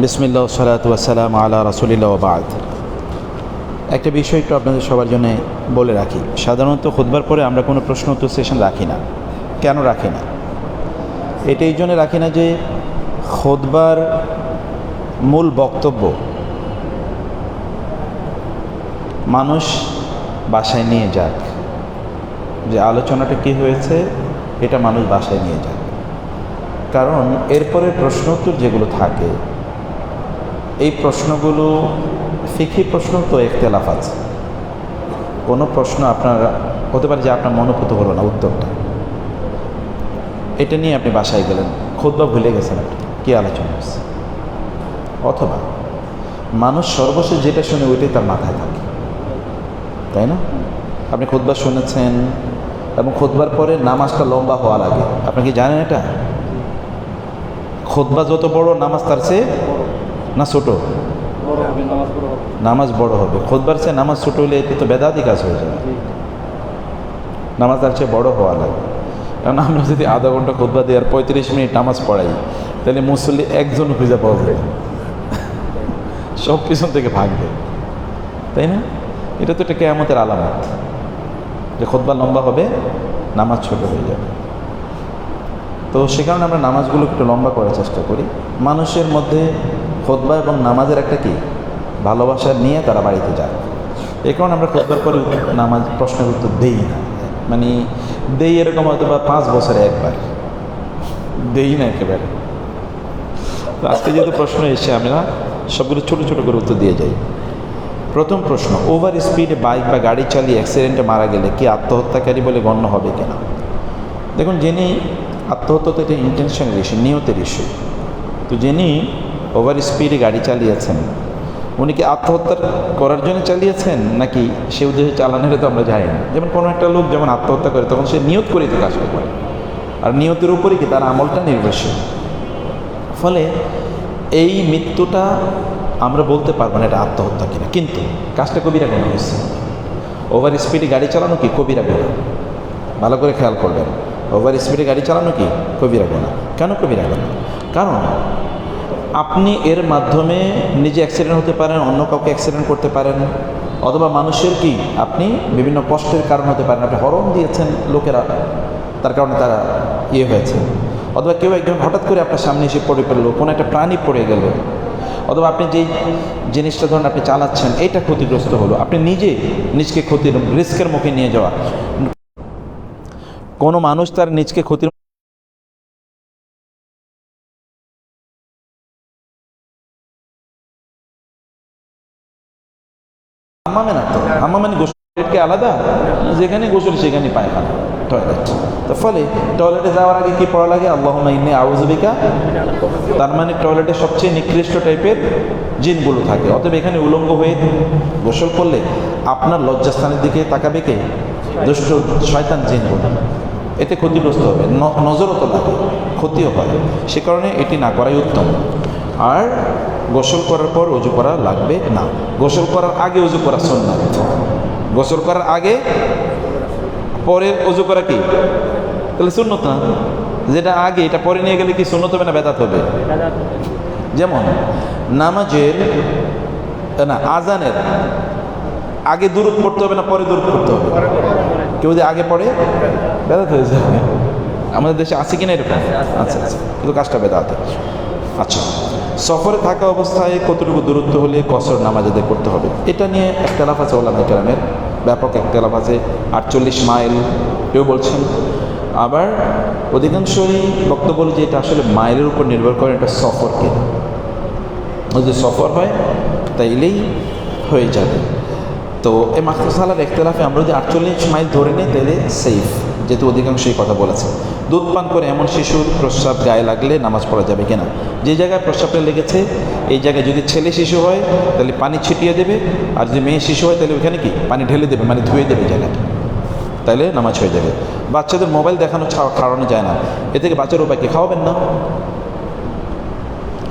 বিসমিল্লাহ সালাতু ওয়াসসালামু আলা রাসূলিল্লাহ ওয়া বা'দ। একটা বিষয় একটু আপনাদের সবার জন্য বলে রাখি। সাধারণত খুতবার পরে আমরা কোনো প্রশ্ন উত্তর সেশন রাখি না। কেন রাখি না? এটা এই জন্য রাখি না যে খুতবার মূল বক্তব্য মানুষ বাসায় নিয়ে যাক, যে আলোচনাটা কী হয়েছে এটা মানুষ বাসায় নিয়ে যাক। কারণ এরপরে প্রশ্ন উত্তর যেগুলো থাকে এই প্রশ্নগুলো ফিকহি প্রশ্ন, তো ইখতিলাফ আছে। কোনো প্রশ্ন আপনার হতে পারে যে আপনার মনোভূত হলো না উত্তরটা, এটা নিয়ে আপনি বাসায় গেলেন, খুতবা ভুলে গেছেন আপনি কী আলোচনা হচ্ছে। অথবা মানুষ সর্বশেষ যেটা শুনে ওইটাই তার মাথায় থাকে, তাই না? আপনি খুতবা শুনেছেন এবং খুতবার পরে নামাজটা লম্বা হওয়া লাগে। আপনি কি জানেন এটা? খুতবা যত বড় নামাজ তার চেয়ে না ছোট? নামাজ বড় হবে। খুতবার চেয়ে নামাজ ছোট হলে এটি তো বেদাতি কাজ হয়ে যাবে। নামাজ তার চেয়ে বড় হওয়া লাগে। কারণ আমরা যদি আধা ঘন্টা খুতবা দিই আর 35 মিনিট নামাজ পড়াই, তাহলে মুসল্লি একজন খুঁজে পাওয়া যাবে, সব পিছন থেকে ভাগবে, তাই না? এটা তো একটা কিয়ামতের আলামত যে খুতবা লম্বা হবে, নামাজ ছোট হয়ে যাবে। তো সে কারণে আমরা নামাজগুলো একটু লম্বা করার চেষ্টা করি। মানুষের মধ্যে খুতবা এবং নামাজের একটা কি ভালোবাসা নিয়ে তারা বাড়িতে যায়। এই কারণে আমরা খুতবার পরে নামাজ প্রশ্নের উত্তর দেই না। মানে দেই এরকম হয়তো বা 5 বছরে একবার দেই না একেবারে। তো আজকে যেহেতু প্রশ্ন এসে আমরা সবগুলো ছোটো ছোটো করে উত্তর দিয়ে যাই। প্রথম প্রশ্ন, ওভার স্পিডে বাইক বা গাড়ি চালিয়ে অ্যাক্সিডেন্টে মারা গেলে কি আত্মহত্যাকারী বলে গণ্য হবে কিনা? দেখুন, যিনি আত্মহত্যা তো এটা ইন্টেনশনের ইস্যু, নিয়তের ইস্যু। তো যিনি ওভার স্পিডে গাড়ি চালিয়েছেন উনি কি আত্মহত্যা করার জন্য চালিয়েছেন নাকি সে উদ্দেশ্যে চালানোর তো আমরা জানি না। যেমন কোনো একটা লোক যখন আত্মহত্যা করে তখন সে নিয়ত করেই তো কাজটা করে, আর নিয়তের উপরই কি তার আমলটা নির্ভরশীল। ফলে এই মৃত্যুটা আমরা বলতে পারবো না এটা আত্মহত্যা কিনা, কিন্তু কাজটা কবিরা গুনাহ হয়েছে। ওভার স্পিডে গাড়ি চালানো কি কবিরা গুনাহ, ভালো করে খেয়াল করবেন। ওভার স্পিডে গাড়ি চালানো কি কবিরা গুনাহ। কেন কবিরা গুনাহ? কারণ আপনি এর মাধ্যমে নিজে অ্যাক্সিডেন্ট হতে পারেন, অন্য কাউকে অ্যাক্সিডেন্ট করতে পারেন, অথবা মানুষের কি আপনি বিভিন্ন কষ্টের কারণ হতে পারেন। আপনি হরণ দিয়েছেন লোকেরা, তার কারণে তারা হয়েছে। অথবা কেউ একজন হঠাৎ করে আপনার সামনে এসে পড়ে পড়লো, কোনো একটা প্রাণী পড়ে গেল, অথবা আপনি যেই জিনিসটা ধরুন আপনি চালাচ্ছেন এইটা ক্ষতিগ্রস্ত হলো, আপনি নিজকে ক্ষতির রিস্কের মুখে নিয়ে যাওয়া। কোনো মানুষ তার নিজকে ক্ষতির হাম্মামে না, তো হাম্মাম মানে গোসলকে আলাদা, যেখানে গোসল সেখানে পায়খানা টয়লেট। তার ফলে টয়লেটে যাওয়ার আগে কি পড়া লাগে? আল্লাহুম্মা ইন্নী আউযু বিকা। তার মানে টয়লেটে সবচেয়ে নিকৃষ্ট টাইপের জিনগুলো থাকে। অতএব এখানে উলঙ্গ হয়ে গোসল করলে আপনার লজ্জাস্থানের দিকে তাকাবে কে? দুষ্ট শয়তান জিনগুলো। এতে ক্ষতিগ্রস্ত হবে, নজরও তো লাগে, ক্ষতিও হয়। সে কারণে এটি না করাই উত্তম। আর গোসল করার পর উজু করা লাগবে না। গোসল করার আগে উজু করা সুন্নাত। গোসল করার আগে পরে উজু করা কি তাহলে সুন্নত না? যেটা আগে এটা পরে নিয়ে গেলে কি সুন্নত হবে না বেদাত হবে? যেমন নামাজের না আজানের আগে দুরূদ পড়তে হবে না পরে দুরূদ পড়তে হবে? কেউ যদি আগে পড়ে বেদাত হয়ে যাবে। আমাদের দেশে আছে কিনা এরকম? আচ্ছা আচ্ছা, কিন্তু কাজটা বেদাত। আচ্ছা, সফরে থাকা অবস্থায় কতটুকু দূরত্ব হলে কসর নামাজ আদায় করতে হবে? এটা নিয়ে ইখতিলাফ আছে উলামায়ে কেরামের, ব্যাপক ইখতিলাফ আছে। 48 মাইল কেউ বলছেন, আবার অধিকাংশই বক্তব্য বলে যে এটা আসলে মাইলের উপর নির্ভর করে, এটা সফরকে। যদি সফর হয় তাইলেই হয়ে যাবে। তো এই মাসআলার ইখতিলাফে আমরা যদি 48 মাইল ধরে নিই তাহলে সেফ, যেহেতু অধিকাংশই কথা বলেছে। দুধ পান করে এমন শিশুর প্রস্রাব গায়ে লাগলে নামাজ পড়া যাবে কিনা? যে জায়গায় প্রস্রাবটা লেগেছে এই জায়গায় যদি ছেলে শিশু হয় তাহলে পানি ছিটিয়ে দেবে, আর যদি মেয়ে শিশু হয় তাহলে ওখানে কি পানি ঢেলে দেবে, মানে ধুয়ে দেবে জায়গাটা, তাহলে নামাজ হয়ে যাবে। বাচ্চাদের মোবাইল দেখানো খাওয়ানো যায় না, এ থেকে বাচ্চার উপায় কি? খাওয়াবেন না,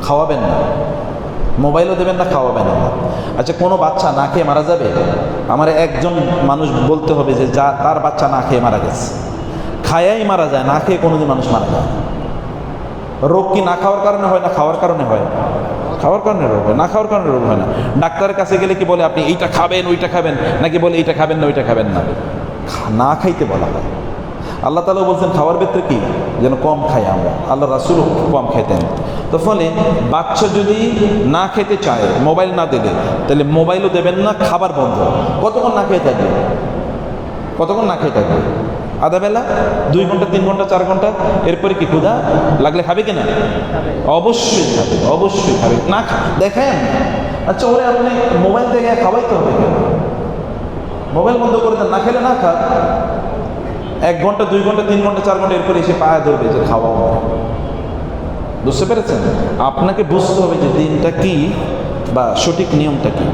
খাওয়াবেন না, মোবাইলও দেবেন না, খাওয়াবেন না। আচ্ছা, কোনো বাচ্চা না খেয়ে মারা যাবে? আমার একজন মানুষ বলতে হবে যে যা তার বাচ্চা না খেয়ে মারা গেছে। খায়াই মারা যায়, না খেয়ে কোনোদিন মানুষ মারা যায়। রোগ কি না খাওয়ার কারণে হয় না খাওয়ার কারণে হয়? খাওয়ার কারণে রোগ হয়, না খাওয়ার কারণে রোগ হয় না। ডাক্তারের কাছে গেলে কি বলে আপনি এইটা খাবেন ওইটা খাবেন, নাকি বলে এইটা খাবেন না ওইটা খাবেন না? না খাইতে বলা হয়। আল্লাহ তাআলা বলছেন খাওয়ার ক্ষেত্রে কি যেন কম খাই আমরা, আল্লাহ রাসূলও কম খাইতেন। তো ফলে বাচ্চা যদি না খেতে চায়, মোবাইল না দিলে, তাহলে মোবাইলও দেবেন না, খাবার বন্ধ। কতক্ষণ না খেয়ে থাকবে? কতক্ষণ না খেয়ে থাকবে? আধা বেলা, 2 ঘন্টা, 3 ঘন্টা, 4 ঘন্টা, এরপরে কি ক্ষুধা লাগলে খাবে কিনা? অবশ্যই খাবে, অবশ্যই খাবে। না দেখেন, আচ্ছা ওরে আপনি মোবাইল দেখে খাওয়াইতে হবে কেন? মোবাইল বন্ধ করে দেন, না খেলে না খা। 1 ঘন্টা, 2 ঘন্টা, 3 ঘন্টা, 4 ঘন্টা, এরপরে এসে পায়ে ধরবে যে খাওয়াও। বুঝতে পেরেছেন? আপনাকে বুঝতে হবে যে দিনটা কি বা সঠিক নিয়মটা কি।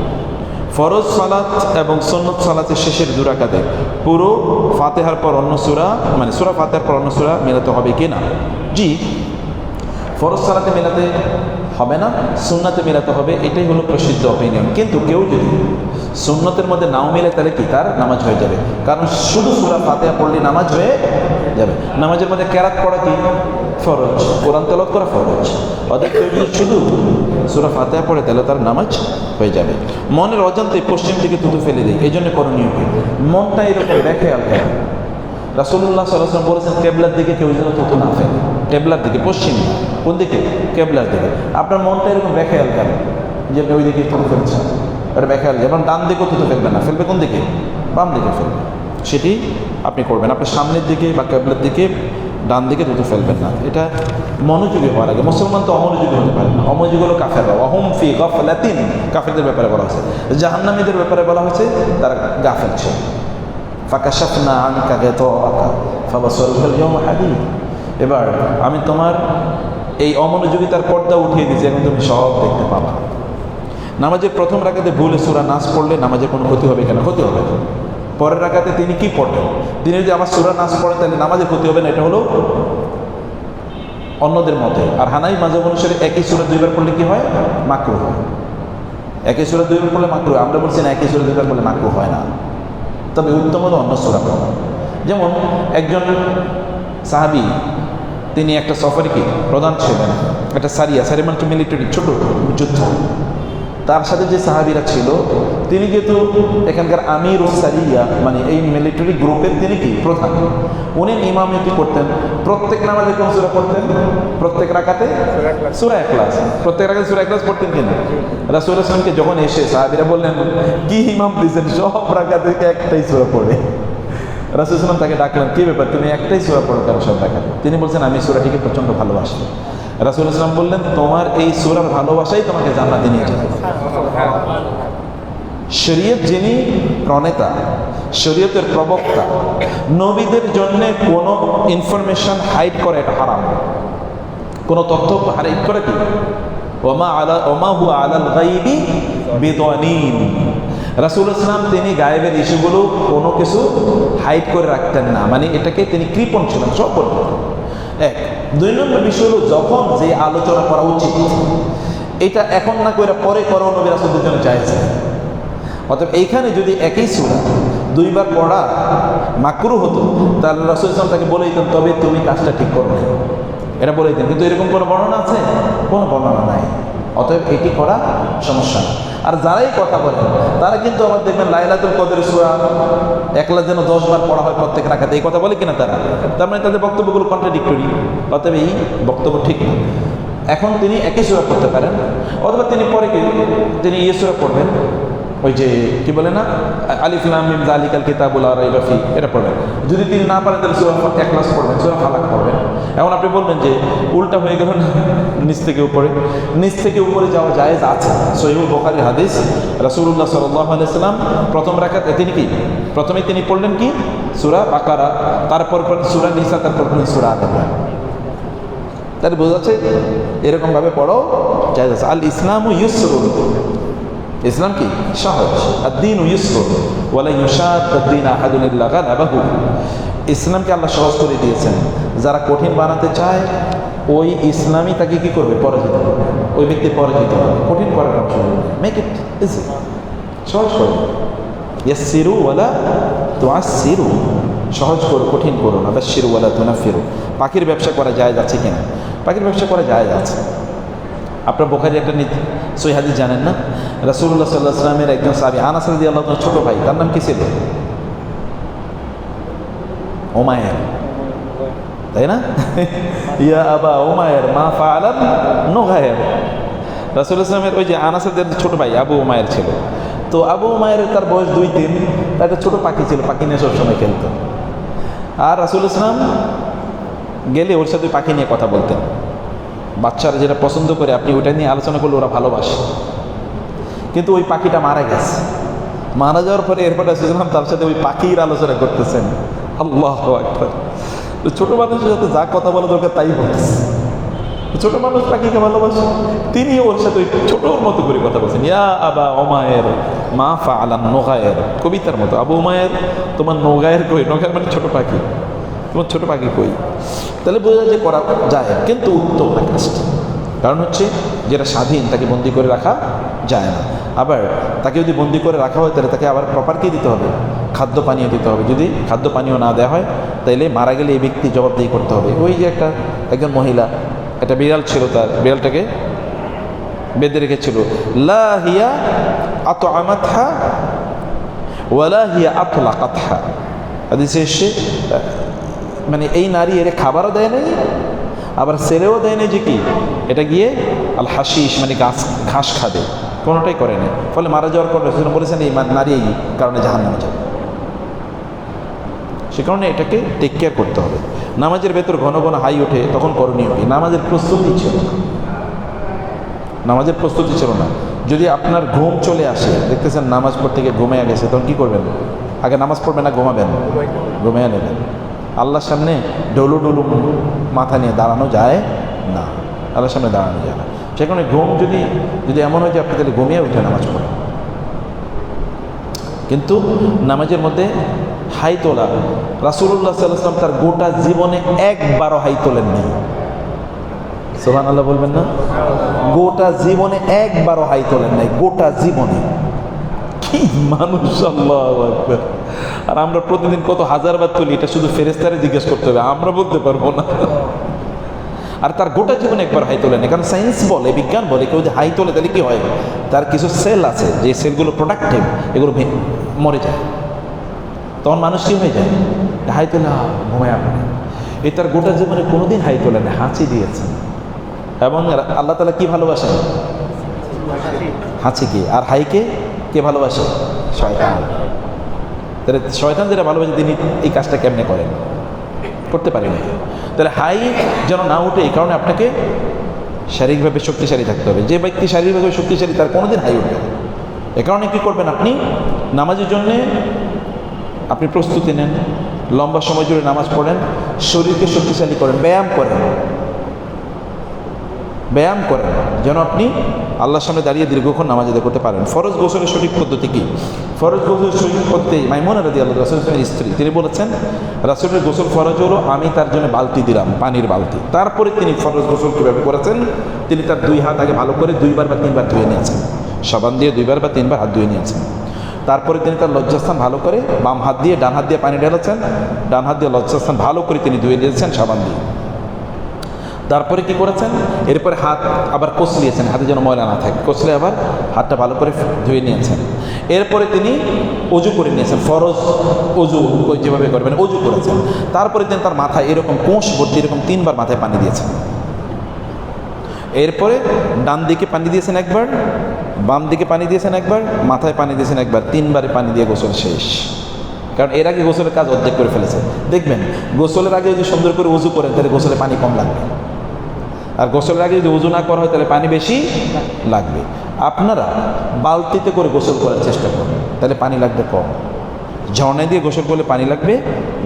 ফরজ সালাত এবং সুন্নত সালাতের শেষের 2 রাকাতে পুরো ফাতিহার পর অন্য সূরা, মানে সূরা ফাতিহার পর অন্য সূরা মেলাতে হবে কি না? জি, ফরজ সালাতে মেলাতে হবে না, সুন্নাতে মেলাতে হবে, এটাই হলো প্রসিদ্ধ অপিনিয়ন। কিন্তু কেউ যদি সুন্নতের মধ্যে নাও মেলে তাহলে কি তার নামাজ হয়ে যাবে, কারণ শুধু সূরা ফাতিহা পড়লে নামাজ হয়ে যাবে। নামাজের মধ্যে কেরাত পড়া কি ফরজ, কোরআন তেলাওয়াত করা ফরজ। অর্থাৎ কেউ যদি শুধু সূরা ফাতিহা পড়ে তাহলে তার নামাজ হয়ে যাবে। মনের অজান্তে পশ্চিম দিকে থুতু ফেলে দেয়, এই জন্য করণীয় কি? মনটা এরকম দেখে আলগা। রাসূলুল্লাহ সাল্লাল্লাহু আলাইহি ওয়াসাল্লাম বলেছেন কেবলার দিকে কেউ যেন থুতু না ফেলে। কেবলার দিকে, পশ্চিম কোন দিকে? কেবলার দিকে। আপনার মনটা এরকম দেখে আলগা যে ওই দিকে থুতু ফেলছেন, এটা ব্যাখ্যা। যেমন ডান দিকেও থুতু ফেলবে না, ফেলবে কোন দিকে? বাম দিকে ফেলবে। সেটি আপনি করবেন, আপনি সামনের দিকে বা কেবলার দিকে, ডান দিকে থুতু ফেলবেন না। এটা মনোযোগী হওয়ার আগে। মুসলমান তো অমনোযোগী হতে পারে না, অমনোযোগী হলো কাফেররা। ওয়াহুম ফি গাফলাতিন, কাফেরদের ব্যাপারে বলা হয়েছে। জাহান্নামীদের ব্যাপারে বলা হয়েছে তারা গাফেল ছিল। ফাকাশাফনা আনকা গিতাআকা ফাবাসারুকাল ইয়াওমা হাদীদ। এবার আমি তোমার এই অমনোযোগিতার পর্দা উঠিয়ে দিয়েছি, এখন তুমি সব দেখতে পাবা। নামাজের প্রথম রাকাতে ভুলে সূরা নাস পড়লে নামাজের কোনো ক্ষতি হবে কেন? ক্ষতি হবে না। পরের রাকাতে তিনি কি পড়লেন? তিনি যদি আবার সূরা নাস পড়েন তাহলে নামাজের ক্ষতি হবে না, এটা হলো অন্যদের মতে। আর হানাফি মাযহাব অনুসারে একই সূরা 2 বার পড়লে কি হয়? মাকরুহ হয়। একই সূরা 2 বার পড়লে মাকরুহ। আমরা বলছি না, একই সূরা 2 বার পড়লে মাকরুহ হয় না, তবে উত্তম হলো অন্য সূরা পড়া। যেমন একজন সাহাবী, তিনি একটা সফরে কি প্রধান ছিলেন, একটা সারিয়া মানে মিলিটারি ছোট যুদ্ধ। তার সাথে যে সাহাবীরা ছিল, তিনি যেহেতু এখানকার আমির ও সারিয়া, মানে এই মিলিটারি গ্রুপের তিনি কি প্রধান, উনি ইমামতি করতেন। প্রত্যেক নামাজে কোন সূরা পড়তেন? প্রত্যেক রাকাতে সূরা ইখলাস। প্রত্যেক রাকাতে সূরা ইখলাস পড়তেন কিনা? রাসূলুল্লাহ সাল্লাল্লাহু আলাইহি ওয়াসাল্লামকে যখন এসে সাহাবীরা বললেন কি ইমাম দিয়েছেন, সব রাকাতে একটাই সূরা পড়ে। রাসূলুল্লাহ সাল্লাল্লাহু আলাইহি ওয়াসাল্লাম তাকে ডাকলেন, কি ব্যাপার তুমি একটাই সূরা পড়ো কেন সব রাকাতে? তিনি বলছেন আমি সূরাটিকে প্রচণ্ড ভালোবাসি। রাসূলুল্লাহ সাল্লাল্লাহু আলাইহি ওয়াসাল্লাম বললেন তোমার এই সূরার ভালোবাসাই তোমাকে জান্নাতে নিয়ে যাবে। শরীয়ত যিনি প্রণেতা, শরীয়তের প্রবক্তা, নবীদের জন্য কোনো ইনফরমেশন হাইড করে এটা হারাম। কোনো তথ্য হাইড করে কি? ওমা হুয়া আলাল গায়বি বিদানীন। রাসূলুল্লাহ সাল্লাল্লাহু আলাইহি ওয়াসাল্লাম তিনি গায়েবের ইস্যুগুলো কোনো কিছু হাইড করে রাখতেন না, মানে এটাকে তিনি কৃপণ ছিলেন, সব বলতেন। 1 2 নম্বর বিষয় হলো যখন যে আলোচনা করা উচিত এটা এখন না করে পরে করো, নবী রাসূলদের জন্য জায়েজ। অতএব এইখানে যদি একই সূরা 2 বার পড়া মাকরুহ হতো, তাহলে রাসূল সাল্লাল্লাহু আলাইহি ওয়াসাল্লাম তাকে বলে দিতেন তবে তুমি কাজটা ঠিক করো, এটা বলে দিতেন। কিন্তু এরকম কোনো বর্ণনা আছে? কোনো বর্ণনা নাই। অতএব এটি করা সমস্যা না। আর যারাই কথা বলেন তারা কিন্তু আবার দেখবেন লাইলাতুল কদরের সূরা একলা যেন 10 বার পড়া হয় প্রত্যেক রাকাতে, এই কথা বলে কিনা তারা? তার মানে তাদের বক্তব্যগুলো কন্ট্রাডিক্টরি। অতএব এই বক্তব্য ঠিক না। এখন তিনি একই সূরা পড়তে পারেন, অথবা তিনি পরে কি তিনি এই সূরা পড়বেন, ওই যে কি বলে না আলিফ লাম মিম যালিকাল কিতাবুল লা রাইবা ফি, এটা পড়বেন। যদি তিনি না পারেন তাহলে সূরা ইখলাস পড়বেন, সূরা ফালাক পড়বেন। এখন আপনি বলবেন যে উল্টা হয়ে গেল না, নিচ থেকে উপরে। নিচ থেকে উপরে যাওয়া জায়েজ আছে। সহিহ বুখারীর হাদিস, রাসূলুল্লাহ সাল্লাল্লাহু আলাইহি ওয়াসাল্লাম প্রথম রাকাতে তিনি কি প্রথমে তিনি পড়লেন কি সূরা বাকারা, তারপর সূরা নিসা, তারপর সূরা আল ইমরান। তাহলে বোঝা যাচ্ছে এরকম ভাবে পড়ো জায়েজ আছে। আল ইসলামু ইউসরুন, ইসলাম কি সহজ। আদ-দীন ইউসরুন ওয়ালা ইউশাদ্দু আদ-দীন আহাদুন ইল্লা গালাবাহু। ইসলামকে আল্লাহ সহজ করে দিয়েছেন, যারা কঠিন বানাতে চায় ওই ইসলামই তাকে কি করবে? পরাজিত করবে, ওই ব্যক্তি পরাজিত হবে। কঠিন করার অপশন নেই, মেক ইট ইজি, সহজ করো। ইয়াসসিরু ওয়ালা তুআসসিরু, সহজ করো কঠিন করো না। বাশশিরু ওয়ালা তুনাফিরু। পাখির ব্যবসা করা জায়েজ আছে কিনা? পাখির ব্যবসা করা যায় আছে। আপনার বোখারি একটা সহিহ হাদিস জানেন না? রাসূলুল্লাহ সাল্লাল্লাহু আলাইহি ওয়াসাল্লামের একজন সাহাবী আনাস রাদিয়াল্লাহু আনহু ছোট ভাই, তার নাম কি ছিল? উমায়ের, তাই না? ইয়া আবা উমায়ের মা ফাআলান নুগায়ের। রাসূলুল্লাহ সাল্লামের ওই যে আনাসের ছোট ভাই আবু উমায়ের ছিল। তো আবু উমায়ের তার বয়স 2-3, তার একটা ছোটো পাখি ছিল, পাখি নিয়ে সবসময় খেলতো। আর রাসূলুল্লাহ সাল্লাম গেলে ওর সাথে পাখি নিয়ে কথা বলতেন। বাচ্চারা যেটা পছন্দ করে আপনি ওইটা নিয়ে আলোচনা করলে ওরা ভালোবাসে। কিন্তু ওই পাখিটা মারা গেছে, মারা যাওয়ার পরে এরপর রাসূলুল্লাহ সাল্লাম তার সাথে ওই পাখির আলোচনা করতেছেন। আল্লাহু আকবার। ছোটো মানুষের সাথে যা কথা বলা দরকার তাই বলতেছে। ছোট মানুষ পাখিকে ভালোবাসে, তিনি ওর সাথে ওই ছোটোর মতো করে কথা বলছেন। ইয়া আবা উমায়ের মা ফাআলান নুগায়ের, কবিতার মতো। আবু উমায়ের তোমার নোগায়ের কই? নোগায়ের মানে ছোটো পাখি, তোমার ছোটো পাখি কই? তাহলে বোঝা যে করা যায়, কিন্তু উত্তম না কাজটা। কারণ হচ্ছে যেটা স্বাধীন তাকে বন্দি করে রাখা যায় না। আবার তাকে যদি বন্দি করে রাখা হয় তাহলে তাকে আবার প্রপার কি দিতে হবে? খাদ্য পানীয় দিতে হবে। যদি খাদ্য পানীয় না দেওয়া হয় তাইলে মারা গেলে এই ব্যক্তি জবাবদিহি করতে হবে। ওই যে একজন মহিলা, একটা বিড়াল ছিল, তার বিড়ালটাকে বেঁধে রেখেছিল। লা হিয়া আতআমাতহা ওয়ালা হিয়া আতলাকাতহা। হাদিসে এসে মানে এই নারী এর খাবারও দেয় নাই, আবার ছেড়েও দেয় নাই যে কি এটা গিয়ে আল হাশিশ মানে ঘাস খাবে, কোনোটাই করে নাই। ফলে মারা যাওয়ার পর রাসূল বলেছেন এই নারী এই কারণে জাহান্নামে যাবে। সে কারণে এটাকে টেক কেয়ার করতে হবে। নামাজের ভেতর ঘন ঘন হাই ওঠে, তখন করণীয় কি? নামাজের প্রস্তুতি ছিল না, নামাজের প্রস্তুতি ছিল না। যদি আপনার ঘুম চলে আসে, দেখতেছেন নামাজ পড়তে গিয়ে ঘুমিয়ে গেছে, তখন কী করবেন? আগে নামাজ পড়বেন না ঘুমাবেন? ঘুমিয়ে নেবেন। আল্লাহর সামনে ডলু ডলু মাথা নিয়ে দাঁড়ানো যায় না, আল্লাহর সামনে দাঁড়ানো যায় না। সে কারণে ঘুম যদি এমন হয় যে আপনি তাহলে ঘুমিয়ে উঠে নামাজ পড়েন। কিন্তু নামাজের মধ্যে হাই তোলা, রাসূলুল্লাহ সাল্লাল্লাহু আলাইহি ওয়াসাল্লাম তার গোটা জীবনে একবারও হাই তোলেন নাই। সুবহানাল্লাহ বলবেন না? গোটা জীবনে একবারও হাই তোলেন নাই, গোটা জীবনে। কি মানুষ, আল্লাহু আকবার! আর আমরা প্রতিদিন কত হাজারবার তুলি, এটা শুধু ফেরেশতারে জিজ্ঞেস করতে হবে, আমরা বলতে পারবো না। আর তার গোটা জীবনে একবার হাই তোলেন, কারণ সায়েন্স বলে, বিজ্ঞান বলে, কেউ যে হাই তোলে তাহলে কি হয়? তার কিছু সেল আছে যে সেলগুলো প্রোডাক্টিভ, এগুলো মরে যায়। তখন মানুষ কি হয়ে যায়? হাই তোলে ঘুমায় আপনি। এই তার গোটা জীবনে কোনোদিন হাই তোলে না, হাঁচি দিয়েছেন। এবং আল্লাহ তাআলা কি ভালোবাসেন? হাঁচিকে। আর হাইকে কে ভালোবাসে? শয়তান। তাহলে শয়তান যেটা ভালোবাসে তিনি এই কাজটা কেমনে করেন? করতে পারেন। তাহলে হাই যেন না উঠে, এই কারণে আপনাকে শারীরিকভাবে শক্তিশালী থাকতে হবে। যে ব্যক্তি শারীরিকভাবে শক্তিশালী তার কোনোদিন হাই উঠবে না। এ কারণে কী করবেন? আপনি নামাজের জন্যে আপনি প্রস্তুতি নেন, লম্বা সময় জুড়ে নামাজ পড়েন, শরীরকে শক্তিশালী করেন, ব্যায়াম করেন, যেন আপনি আল্লাহর সামনে দাঁড়িয়ে দীর্ঘক্ষণ নামাজ আদায় করতে পারেন। ফরজ গোসলের সঠিক পদ্ধতি কি? ফরজ গোসলের সঠিক পদ্ধতি মাইমুনা রাদিয়াল্লাহু আনহা, রাসূলের স্ত্রী, তিনি বলেছেন রাসূলের গোসল ফরজ হলো আমি তার জন্য বালতি দিলাম, পানির বালতি। তারপরে তিনি ফরজ গোসল কীভাবে করেছেন? তিনি তার 2 হাত আগে ভালো করে 2বার বা 3বার ধুয়ে নিয়েছেন, সাবান দিয়ে 2বার বা 3বার হাত ধুয়ে নিয়েছেন। তারপরে তিনি তার লজ্জাস্থান ভালো করে বাম হাত দিয়ে ডান হাত দিয়ে পানি ঢেলেছেন, ডান হাত দিয়ে লজ্জাস্থান ভালো করে তিনি ধুয়ে দিয়েছেন সাবান দিয়ে। তারপরে কি করেছেন? এরপরে হাত আবার কচলিয়েছেন, হাতে যেন ময়লা না থাকে, কচলে আবার হাতটা ভালো করে ধুয়ে নিয়েছেন। এরপরে তিনি অজু করে নিয়েছেন, ফরজ অজু যেভাবে করবেন অজু করেছেন। তারপরে তিনি তার মাথায় এরকম কোষ ভর্তি এরকম 3বার মাথায় পানি দিয়েছেন। এরপরে ডান দিকে পানি দিয়েছেন একবার, বাম দিকে পানি দিয়েছেন একবার, মাথায় পানি দিয়েছেন একবার, 3বারে পানি দিয়ে গোসল শেষ। কারণ এর আগে গোসলের কাজ অর্ধেক করে ফেলেছে। দেখবেন গোসলের আগে যদি সুন্দর করে উজু করেন তাহলে গোসলে পানি কম লাগবে, আর গোসলের আগে যদি উজু না করা হয় তাহলে পানি বেশি লাগবে। আপনারা বালতিতে করে গোসল করার চেষ্টা করুন, তাহলে পানি লাগবে কম। ঝর্ণা দিয়ে গোসল করলে পানি লাগবে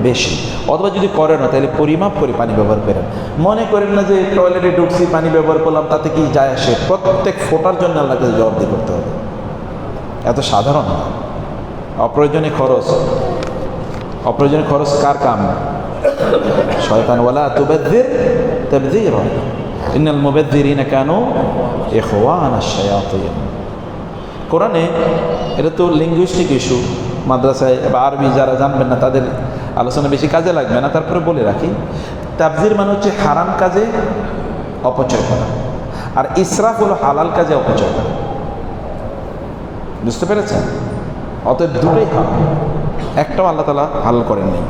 বেশি। অথবা যদি করেন না তাহলে পরিমাপ করে পানি ব্যবহার করেন। মনে করেন না যে টয়লেটে ঢুকছি পানি ব্যবহার করলাম তাতে কি যায় আসে। প্রত্যেক ফোঁটার জন্য আল্লাহকে জবাবদিহি করতে হবে। এত সাধারণ না। অপ্রয়োজনীয় খরচ কার কাম? শয়তান। ওয়ালা তুবাযযির তাবযীরা ইন্নাল মুবাযযিরিনা কানু ইখওয়ানাশ শায়াতিন। কোরআনে এটা তো লিঙ্গুইস্টিক ইস্যু, মাদ্রাসায় বা আরবি যারা জানবেন না তাদের আলোচনা বেশি কাজে লাগবে না, তারপরে বলে রাখি। তাবযীর মানে হচ্ছে হারাম কাজে অপচয় করা, আর ইসরাফ হলো হালাল কাজে অপচয় করা। বুঝতে পেরেছেন? অতএব দুটোই হালাল, একটাও আল্লাহ তাআলা হালাল করেন নাই।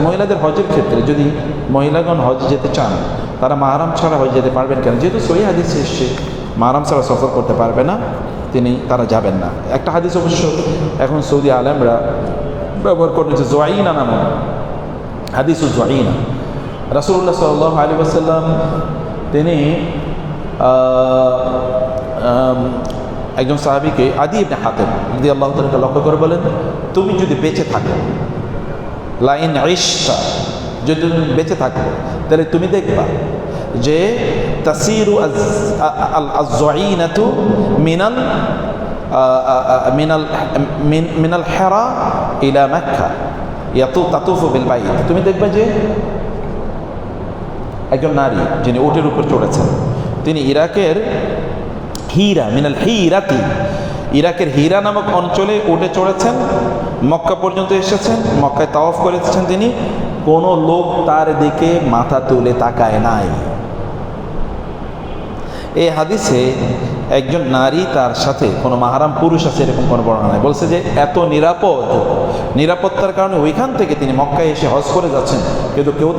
মহিলাদের হজের ক্ষেত্রে যদি মহিলাগণ হজ যেতে চান, তারা মাহরাম ছাড়া হজ যেতে পারবেন কেন? যেহেতু সহিহ হাদিস এসেছে মাহরাম ছাড়া সফর করতে পারবে না, তারা যাবেন না। একটা হাদিস অবশ্য এখন সৌদি আলেমরা ব্যবহার করেছে, জোয়াইনা নামক হাদিসুল জোয়াইনা। রাসূলুল্লাহ সাল্লাল্লাহু আলাইহি ওয়াসাল্লাম তিনি একজন সাহাবীকে আদি ইবনে হাতেম রাদিয়াল্লাহু তাআলা লক্ষ্য করে বলেন, তুমি যদি বেঁচে থাকো, লাইন ইশতা, যদি তুমি বেঁচে থাকো তাহলে তুমি দেখবা যে তাসিরু আজ-যুআইনাতু মিনাল হিরা ইলা মক্কা তাতুফু বিল বাইত। তুমি দেখবে যে একজন নারী যিনি উটের উপর চড়েছেন, তিনি ইরাকের হীরা মিনাল হীরাতি, ইরাকের হীরা নামক অঞ্চলে উটে চড়েছেন, মক্কা পর্যন্ত এসেছেন, মক্কায় তাওয়াফ করেছেন তিনি, কোনো লোক তার দিকে মাথা তুলে তাকায় নাই। এই হাদিসে একজন নারী তার সাথে কোনো মাহরাম পুরুষ আছে এরকম কোনো বর্ণনা নাই। বলছে যে এত নিরাপত্তার কারণে ওইখান থেকে তিনি মক্কায় এসে হজ করে যাচ্ছেন, কিন্তু কেউ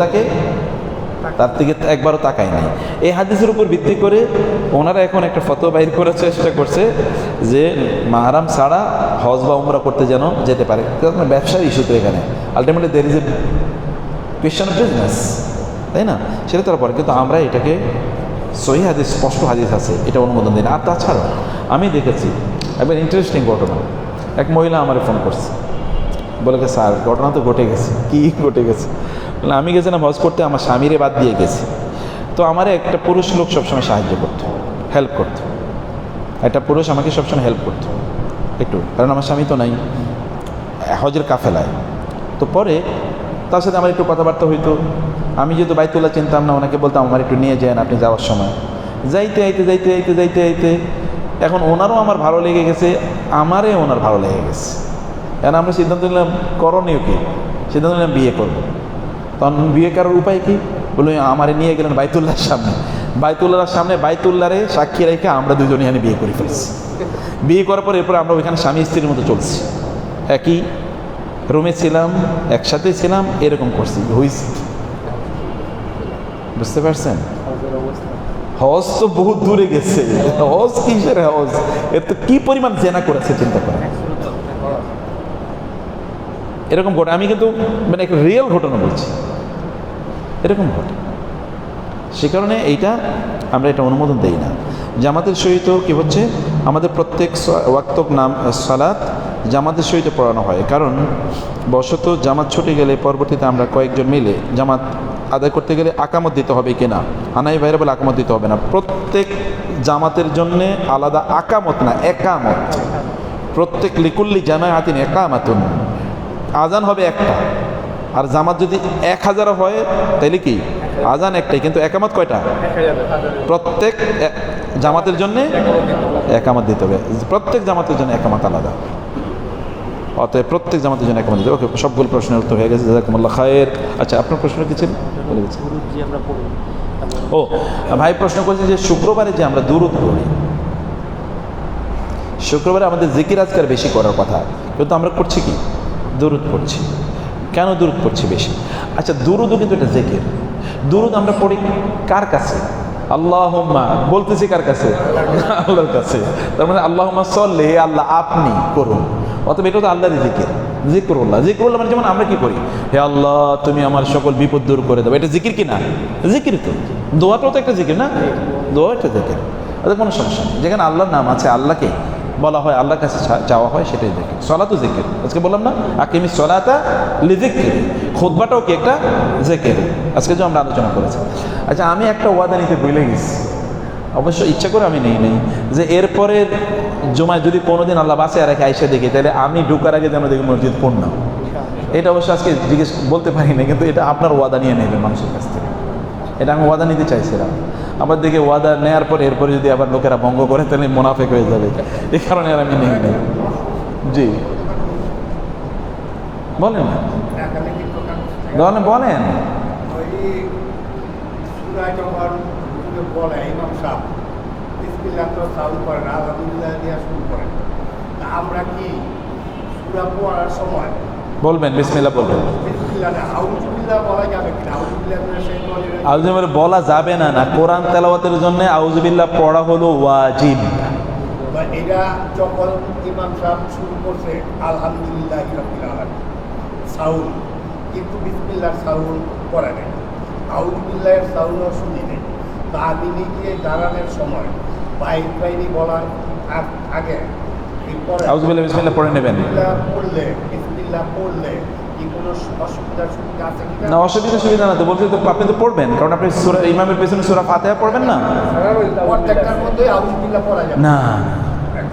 তার দিকে একবারও তাকায় নাই। এই হাদিসের উপর ভিত্তি করে ওনারা এখন একটা ফতোয়া বাইর করার চেষ্টা করছে যে মাহরাম ছাড়া হজ বা উমরা করতে যেন যেতে পারে। ব্যবসার ইস্যু তো এখানে, ultimately there is a question of business, তাই না? সেটা তার পরে, কিন্তু আমরা এটাকে সহিহ হাদিস, স্পষ্ট হাদিস আছে, এটা অনুমোদন দিই না। আর তাছাড়া আমি দেখেছি একবার ইন্টারেস্টিং ঘটনা, এক মহিলা আমার ফোন করছে, বলে যে স্যার ঘটনা তো ঘটে গেছে। কি ঘটে গেছে? বলে আমি গেছিলাম হজ করতে, আমার স্বামীরে বাদ দিয়ে গেছি, তো আমার একটা পুরুষ লোক সবসময় সাহায্য করতো, হেল্প করতো, একটা পুরুষ আমাকে সবসময় হেল্প করতো একটু, কারণ আমার স্বামী তো নাই হজের কাফেলায়। তো পরে তার সাথে আমার একটু কথাবার্তা হইতো, আমি যেহেতু বাইতুল্লাহ চিনতাম না, ওনাকে বলতাম আমার একটু নিয়ে যান আপনি যাওয়ার সময়। যাইতে এখন ওনারও আমার ভালো লেগে গেছে, আমারে ওনার ভালো লেগে গেছে। এখন আমরা সিদ্ধান্ত নিলাম করণীয় কি, সিদ্ধান্ত নিলাম বিয়ে করবো। তখন বিয়ে করার উপায় কি? বলুন, আমারে নিয়ে গেলেন বাইতুল্লাহর সামনে, বাইতুল্লাহরে সাক্ষী রেখে আমরা দুজনে এখানে বিয়ে করে ফেলছি। বিয়ে করার পর এরপর আমরা ওইখানে স্বামী স্ত্রীর মতো চলছি, একই রুমে ছিলাম, একসাথে ছিলাম, এরকম করছি, হইছি। বুঝতে পারছেন? হজ তো বহুত দূরে গেছে, হজ কিসের হজ, এর তো কি পরিমাণ জেনা করেছে চিন্তা করেন। এরকম ঘটে, আমি কিন্তু মানে একটা রিয়েল ঘটনা বলছি, এরকম ঘটে। সে কারণে এইটা আমরা এটা অনুমোদন দেই না। জামাতের সহিত কি হচ্ছে, আমাদের প্রত্যেক ওয়াক্ত নাম সালাত জামাতের সহিত পড়ানো হয়, কারণ বশত জামাত ছুটে গেলে পরবর্তীতে আমরা কয়েকজন মিলে জামাত আদায় করতে গেলে আকামত দিতে হবে কিনা, হানাফি ভাইরা বলে আকামত দিতে হবে না, প্রত্যেক জামাতের জন্যে আলাদা আকামত না, একামত। প্রত্যেক লিকুল্লি জামায়াতিন একামাতুন, আজান হবে একটা, আর জামাত যদি 1000 হয় তাহলে কি আজান একটাই, কিন্তু একামত কয়টা? প্রত্যেক জামাতের জন্যে একামত দিতে হবে, প্রত্যেক জামাতের জন্য একামত আলাদা। অতএব প্রত্যেক জামাতের জন্য একামত দিতে হবে। ওকে, সবগুলো প্রশ্নের উত্তর হয়ে গেছে, জাযাকুমুল্লাহ খায়ের। আচ্ছা, আপনার প্রশ্ন কি ছিল? বলে গেছি। ও ভাই প্রশ্ন করেছে যে শুক্রবারে যে আমরা দুরূদ পড়ি, শুক্রবারে আমাদের জিকির আজকার বেশি করার কথা, কিন্তু আমরা করছি কি? দুরূদ পড়ছি। কেন দুরূদ পড়ছি বেশি? আচ্ছা, দুরূদও কিন্তু এটা জিকির। দুরূদ আমরা পড়ি কার কাছে? আল্লাহুম্মা, বলতেছি কার কাছে? আল্লাহর কাছে। তার মানে আল্লাহুম্মা সাল্লি, হে আল্লাহ আপনি করুন। অতএব এটা তো আল্লাহরই জিকির, জিকরুল্লাহ। জিকরুল্লাহ মানে যেমন আমরা কি করি, হে আল্লাহ তুমি আমার সকল বিপদ দূর করে দেবো, এটা জিকির কি না? জিকির তো। দোয়াটাও তো একটা জিকির না? দোয়া একটা জিকির, ওদের কোনো সমস্যা নেই। যেখানে আল্লাহর নাম আছে, আল্লাহকে বলা হয়, আল্লাহর কাছে চাওয়া হয়, সেটাই জিকির। সলাতও জিকির, আজকে বললাম না আকিমিস সলাতা লিযিকরি, খুতবাটাও কি একটা জিকির, আজকে যে আমরা আলোচনা করেছি। আচ্ছা, আমি একটা ওয়াদা নিতে ভুলে গেছি, অবশ্য ইচ্ছা করে আমি নেই যে এরপরের জুমায় যদি কোনোদিন আল্লাহ বাসে আর আইসা দেখি, তাহলে আমি ঢুকার আগে যেন দেখি মসজিদ পূর্ণ। এটা অবশ্য আজকে জিজ্ঞেস বলতে পারি না, কিন্তু এটা আপনার ওয়াদা নিয়ে নেবে মানুষের কাছ থেকে, এটা আমি ওয়াদা নিতে চাইছিলাম। আবার দেখে ওয়াদা নেওয়ার পর এরপরে যদি আবার লোকেরা ভঙ্গ করে, তাহলে মুনাফিক হয়ে যাবে, এই কারণে আর আমি নেই। জি বলেন না, বলেন। কেউ বলে ইমাম সাহেব বিসমিল্লাহ তো সাউন্ড করেন, আলহামদুলিল্লাহ দিয়ে শুরু করেন, তা আমরা কি সূরা পড়ার সময় বলবেন বিসমিল্লাহ বলবেন। বিসমিল্লাহ না আউযুবিল্লাহ বলা যাবে কিনা? আউযুবিল্লাহ মিনাশ শাইতানির রাজিম আউযুবিল্লাহ বলা যাবে না, না কোরআন তেলাওয়াতের জন্য আউযুবিল্লাহ পড়া হলো ওয়াজিব। বা এরা যখন ইমাম সাহেব শুরু করছে আলহামদুলিল্লাহ রাব্বিল আলামিন সাউন্ড, কিন্তু বিসমিল্লাহর সাউন্ড করা নেই, আউযুবিল্লাহের সাউন্ডও শুনি নেই। তা আমি নিজে দাঁড়ানোর সময় বাইনি বলার আগে আউযুবিল্লাহ বিসমিল্লাহ পড়ে নেবেন। বিসমিল্লাহ পড়লে কি কোনো অসুবিধা আছে কিনা? না, অসুবিধা সুবিধা না তো, বলতে তো আপনি তো পড়বেন, কারণ আপনি সূরা ইমামের পেছনে সূরা ফাতিহা পড়বেন না, প্রত্যেকটার মধ্যে আউযুবিল্লাহ পড়া যাবে না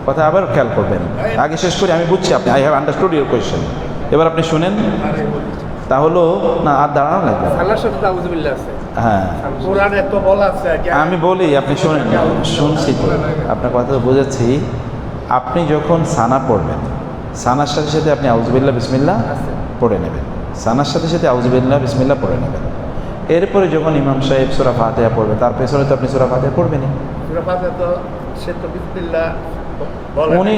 কথা আবার খেয়াল করবেন। আগে শেষ করি, আমি বুঝছি আপনি, I have understood your question. এবার আপনি শুনেন, তাহলে না আর দাঁড়ানো লাগবে না। আল্লাহর সাথে আউযুবিল্লাহ আছে। হ্যাঁ কোরআনে তো বলা আছে যে আমি বলি, আপনি শুনেন, শুনছি তো আপনার কথা বুঝেছি। আপনি যখন সানা পড়বেন, সানার সাথে সাথে আপনি আউযুবিল্লাহ বিসমিল্লাহ পড়ে নেবেন, সানার সাথে সাথে আউযুবিল্লাহ বিসমিল্লাহ পড়ে নেবেন। এরপরে যখন ইমাম সাহেব সূরা ফাতিহা পড়বে, তার পেছনে তো আপনি সূরা ফাতিহা পড়বেনই। সূরা ফাতিহা তো সে তো বিসমিল্লাহ বলে, উনি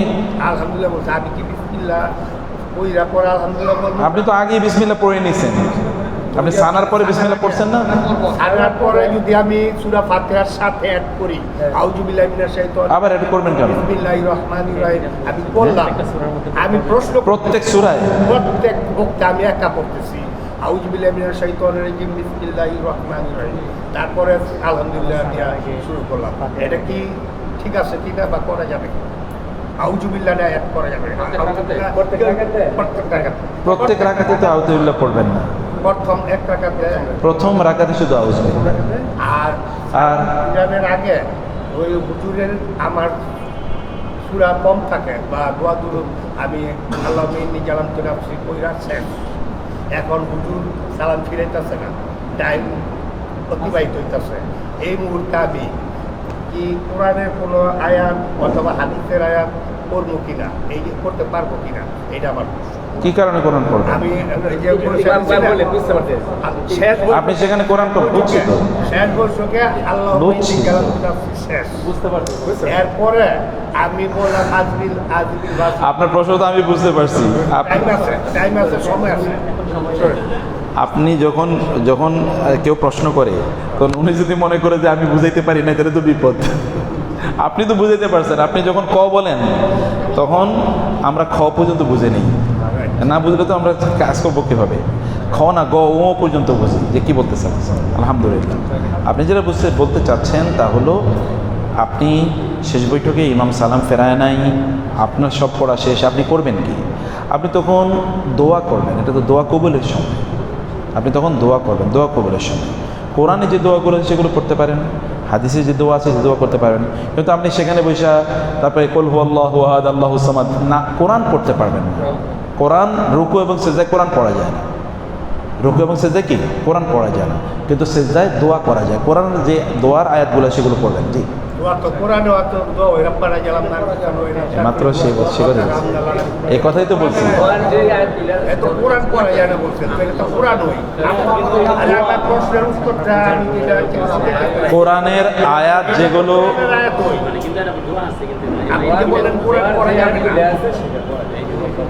আলহামদুলিল্লাহ বলছে, আমি কি বিসমিল্লাহ ওইরা পরে আলহামদুলিল্লাহ বলবো? আপনি তো আগেই বিসমিল্লাহ পড়ে নিয়েছেন, আপনি সানার পরে বিসমিল্লাহ পড়ছেন না? সানার পরে যদি আমি সূরা ফাতিহার সাথে অ্যাড করি আউযুবিল্লাহি মিনাশ শাইতানির আবার এটা করবেন কেন? বিসমিল্লাহির রহমানির রহিম আমি বললাম, আমি প্রশ্ন প্রত্যেক সূরায় প্রত্যেক বক্তা আমি একা পড়তেছি আউযুবিল্লাহি মিনাশ শাইতানির রাজিম বিসমিল্লাহির রহমানির রহিম, তারপরে আলহামদুলিল্লাহ দিয়া শুরু করলাম। এটা কি ঠিক আছে কিনা বা করা যাবে কি? আউযুবিল্লাহ না অ্যাড করা যাবে প্রত্যেক রাকাতে? প্রত্যেক রাকাতে তো আউযুবিল্লাহ পড়বেন না, প্রথম এক রাকাতে, প্রথম রাকাতে শুধু আউযুবিল্লাহ। আর আর ইরানের আগে ওই হুজুরের আমার সূরা কম থাকে বা দোয়া দুরুদ আমি আল্লাহ ইন্নী জালামতু নাফসি কইরা শেষ। এখন হুজুর সালাম ফিরাইতেছে না, টাইম অতিবাহিত হইতেছে, এই মুহূর্তে আমি কি কোরআনের কোনো আয়াত অথবা হাদিসের আয়াত পড়বো কিনা, এই যে করতে পারবো কিনা, এটা আমার প্রশ্ন। কি কারণে কোরআন পড়বেন? আমি এই যে শেষ আপনি সেখানে কোরআন পড়বেন, বুঝছি তো, শেষ বর্ষকে আল্লাহ বুঝছি। শেষ বুঝতে পারছি। এরপরে আমি বললাম আজবিল বাস, আপনার প্রশ্ন তো আমি বুঝতে পারছি। টাইম আছে সময় আছে। আপনি যখন যখন কেউ প্রশ্ন করে, তখন উনি যদি মনে করে যে আমি বুঝাইতে পারি না, তাহলে তো বিপদ। আপনি তো বুঝাইতে পারছেন, আপনি যখন ক বলেন তখন আমরা খ পর্যন্ত বুঝে নিই, না বুঝলে তো আমরা কাজ করবো কীভাবে? খ না গ ও পর্যন্ত বুঝি যে কী বলতে চাচ্ছেন। আলহামদুলিল্লাহ, আপনি যেটা বলতে চাচ্ছেন তা হলো, আপনি শেষ বৈঠকে ইমাম সালাম ফেরায় নাই, আপনার সব পড়া শেষ, আপনি করবেন কি? আপনি তখন দোয়া করবেন, এটা তো দোয়া কবুলের সময়, আপনি তখন দোয়া করবেন, দোয়া কবুলের সময়। কোরআনে যে দোয়াগুলো আছে সেগুলো করতে পারেন, হাদিসে যে দোয়া আছে সে দোয়া করতে পারেন, কিন্তু আপনি সেখানে বসে তারপরে কুল হুয়াল্লাহু আহাদ আল্লাহুস সামাদ না, কোরআন পড়তে পারবেন না। কোরআন রুকু এবং সেজদায় কোরআন পড়া যায় না, রুকু এবং সেজদায় কি কোরআন পড়া যায় না, কিন্তু সেজদায় দোয়া করা যায়। কোরআনের যে দোয়ার আয়াতগুলো সেগুলো পড়বেন। জি মাত্র সে করে এই কথাই তো বলছি। কোরআনের আয়াত যেগুলো,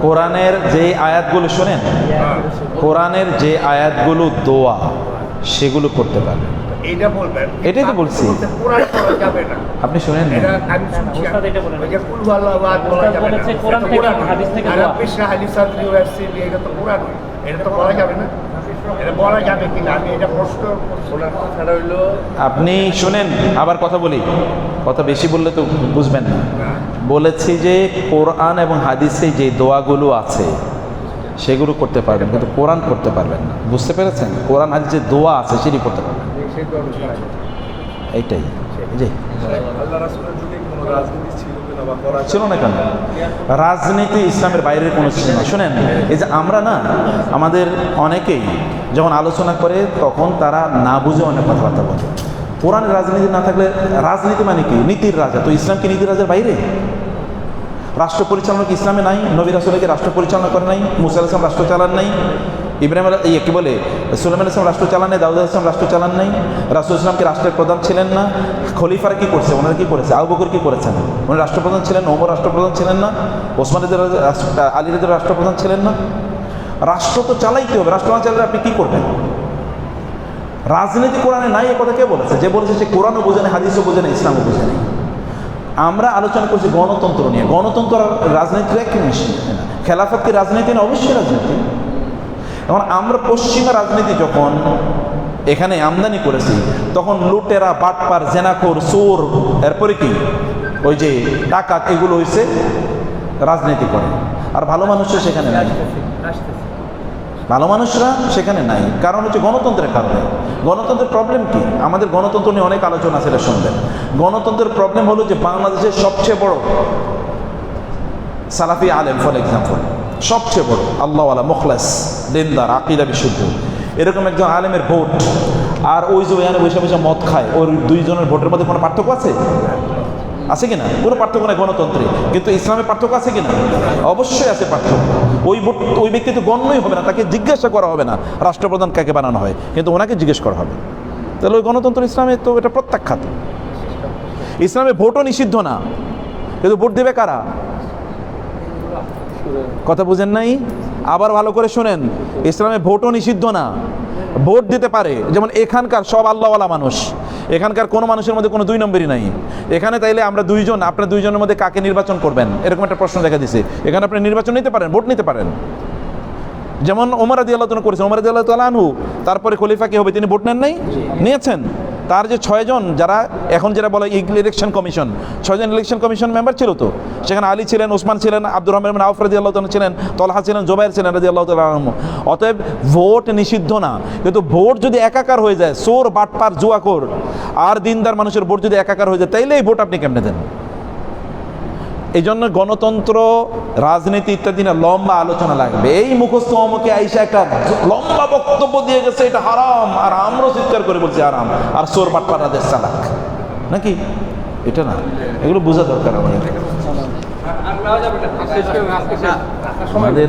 কোরআনের যে আয়াতগুলো শোনেন, কোরআনের যে আয়াতগুলো দোয়া সেগুলো করতে পারবেন, এইটা বলবেন, এটাই তো বলছি। কোরআন পড়া যাবে না, আপনি শুনেন না, এটা আমি শুনছি। ওই যে কুল আল্লাহু আহাদ বলা যাবে না, কোরআন থেকে হাদিস থেকে আর আপনি শাহলি সাদরি ওয়াসিবি, এটা তো কোরআন, এটা তো বলা যাবে না, এটা বলা যাবে কিনা আমি এটা প্রশ্ন শোনার কথাটা হইলো। আপনি শুনেন, আবার কথা বলি, কথা বেশি বললে তো বুঝবেন না। বলেছি যে কোরআন এবং হাদিসে যে দোয়াগুলো আছে সেগুলো করতে পারবেন, কিন্তু কোরআন করতে পারবেন না। বুঝতে পেরেছেন? কোরআন হাদিসে যে দোয়া আছে সেটি করতে পারবেন, এইটাই। জি আল্লাহ রাসূলের যুগে কোনো রাজনীতি ছিল কিনা বা করা ছিল না কেন? রাজনীতি ইসলামের বাইরের কোনো ছিল না। শোনেন, এই যে আমরা না, আমাদের অনেকেই যখন আলোচনা করে তখন তারা না বুঝে অনেক কথাবার্তা বলে। কোরআনের রাজনীতি না থাকলে, রাজনীতি মানে কি? নীতির রাজা। তো ইসলাম কি নীতির রাজার বাইরে? রাষ্ট্র পরিচালনা কি ইসলামে নাই? নবী রাসূল কি রাষ্ট্র পরিচালনা করে নাই? মুসা আলাইহিস সালাম রাষ্ট্র চালান নাই? কি বলে, সুলাইমান ইসলাম রাষ্ট্র চালান নাই, দাউদ ইসলাম রাষ্ট্র চালান নাই, রাসূল ইসলামকে রাষ্ট্রের প্রধান ছিলেন না, খলিফারা কি করছে, ওনারা কি করেছে, আবু বকর কি করেছেন, উনি রাষ্ট্রপ্রধান ছিলেন না, ওমর রাষ্ট্রপ্রধান ছিলেন না, ওসমান আলী রাদিয়াল্লাহু রাষ্ট্রপ্রধান ছিলেন না। রাষ্ট্র তো চালাইতে হবে, রাষ্ট্র না চালালে আপনি কি করবেন? রাজনীতি কোরআনে নাই, এ কথা কে বলেছে? যে বলেছে সে কোরআনও বোঝে না, হাদিসও বোঝে না, ইসলামও বোঝে না। আমরা আলোচনা করছি গণতন্ত্র নিয়ে। গণতন্ত্র আর রাজনীতির একই জিনিস না। খেলাফত কি রাজনীতি না? অবশ্যই রাজনীতি। এখন আমরা পশ্চিমা রাজনীতি যখন এখানে আমদানি করেছি, তখন লুটেরা, বাটপার, জেনাখোর, চোর, এরপরে কি ওই যে ডাকাত, এগুলো হয়েছে রাজনীতি করে। আর ভালো মানুষরা সেখানে নাই, ভালো মানুষরা সেখানে নাই। কারণ হচ্ছে গণতন্ত্রের কারণে। গণতন্ত্রের প্রবলেম কি? আমাদের গণতন্ত্র নিয়ে অনেক আলোচনা আছে, এটা শুনবেন। গণতন্ত্রের প্রবলেম হলো যে বাংলাদেশের সবচেয়ে বড় সালাফি আলেম, ফর এক্সাম্পল, সবচেয়ে বড় আল্লাহওয়ালা, মুখলাস, দিনদার, আকিদা বিশুদ্ধ, এরকম একজন আলেমের ভোট আর ওই যে ওখানে বসে বসে মদ খায়, ওই দুইজনের ভোটের মধ্যে কোনো পার্থক্য আছে? আছে কিনা? কোনো পার্থক্য নেই গণতন্ত্রে। কিন্তু ইসলামে পার্থক্য আছে কিনা? অবশ্যই আছে পার্থক্য। ওই ব্যক্তি তো গণ্যই হবে না, তাকে জিজ্ঞাসা করা হবে না রাষ্ট্রপ্রধান কাকে বানানো হয়, কিন্তু ওনাকে জিজ্ঞেস করা হবে। তাহলে ওই গণতন্ত্র ইসলামে তো এটা প্রত্যাখ্যাত। ইসলামে ভোটও নিষিদ্ধ না, কিন্তু ভোট দেবে কারা? কথা বুঝেন নাই? আবার ভালো করে শুনেন, ইসলামে ভোটও নিষিদ্ধ না, ভোট দিতে পারে। যেমন এখানকার সব আল্লাহওয়ালা মানুষ, এখানকার কোনো মানুষের মধ্যে কোনো দুই নম্বরই নাই এখানে। তাইলে আমরা দুইজন, আপনার দুইজনের মধ্যে কাকে নির্বাচন করবেন, এরকম একটা প্রশ্ন দেখা দিছে। এখানে আপনি নির্বাচন নিতে পারেন, ভোট নিতে পারেন। যেমন ওমর রাদিয়াল্লাহু তাআলা করেছেন, ওমর রাদিয়াল্লাহু তাআলা আনহু, তারপরে খলিফা কি হবে, তিনি ভোট নেন নাই? নিয়েছেন। তার যে 6 জন, যারা এখন যেটা বলে ইলেকশন কমিশন, 6 জন ইলেকশন কমিশন মেম্বার ছিল তো, সেখানে আলী ছিলেন, ওসমান ছিলেন, আব্দুর রহমান বিন আউফ রাদিয়াল্লাহু তাআলা ছিলেন, তলহা ছিলেন, জুবাইর ছিলেন রাদিয়াল্লাহু তাআলা আনহু। অতএব ভোট নিষিদ্ধ না, কিন্তু ভোট যদি একাকার হয়ে যায়, চোর, বাটপার, জুয়াখোর আর দিনদার মানুষের ভোট যদি একাকার হয়ে যায়, তাইলে এই ভোট আপনি কেমনে দেন? এই জন্য গণতন্ত্র, রাজনীতি ইত্যাদি না লম্বা আলোচনা লাগবে। এই মুখস্থ অমুকে আইসা একটা লম্বা বক্তব্য দিয়ে গেছে এটা হারাম, আর আমরাও চিৎকার করে বলছি হারাম, আর চোর বাটপাররা দেশ চালাক, নাকি? এটা না, এগুলো বোঝা দরকার আমাদের। আমাদের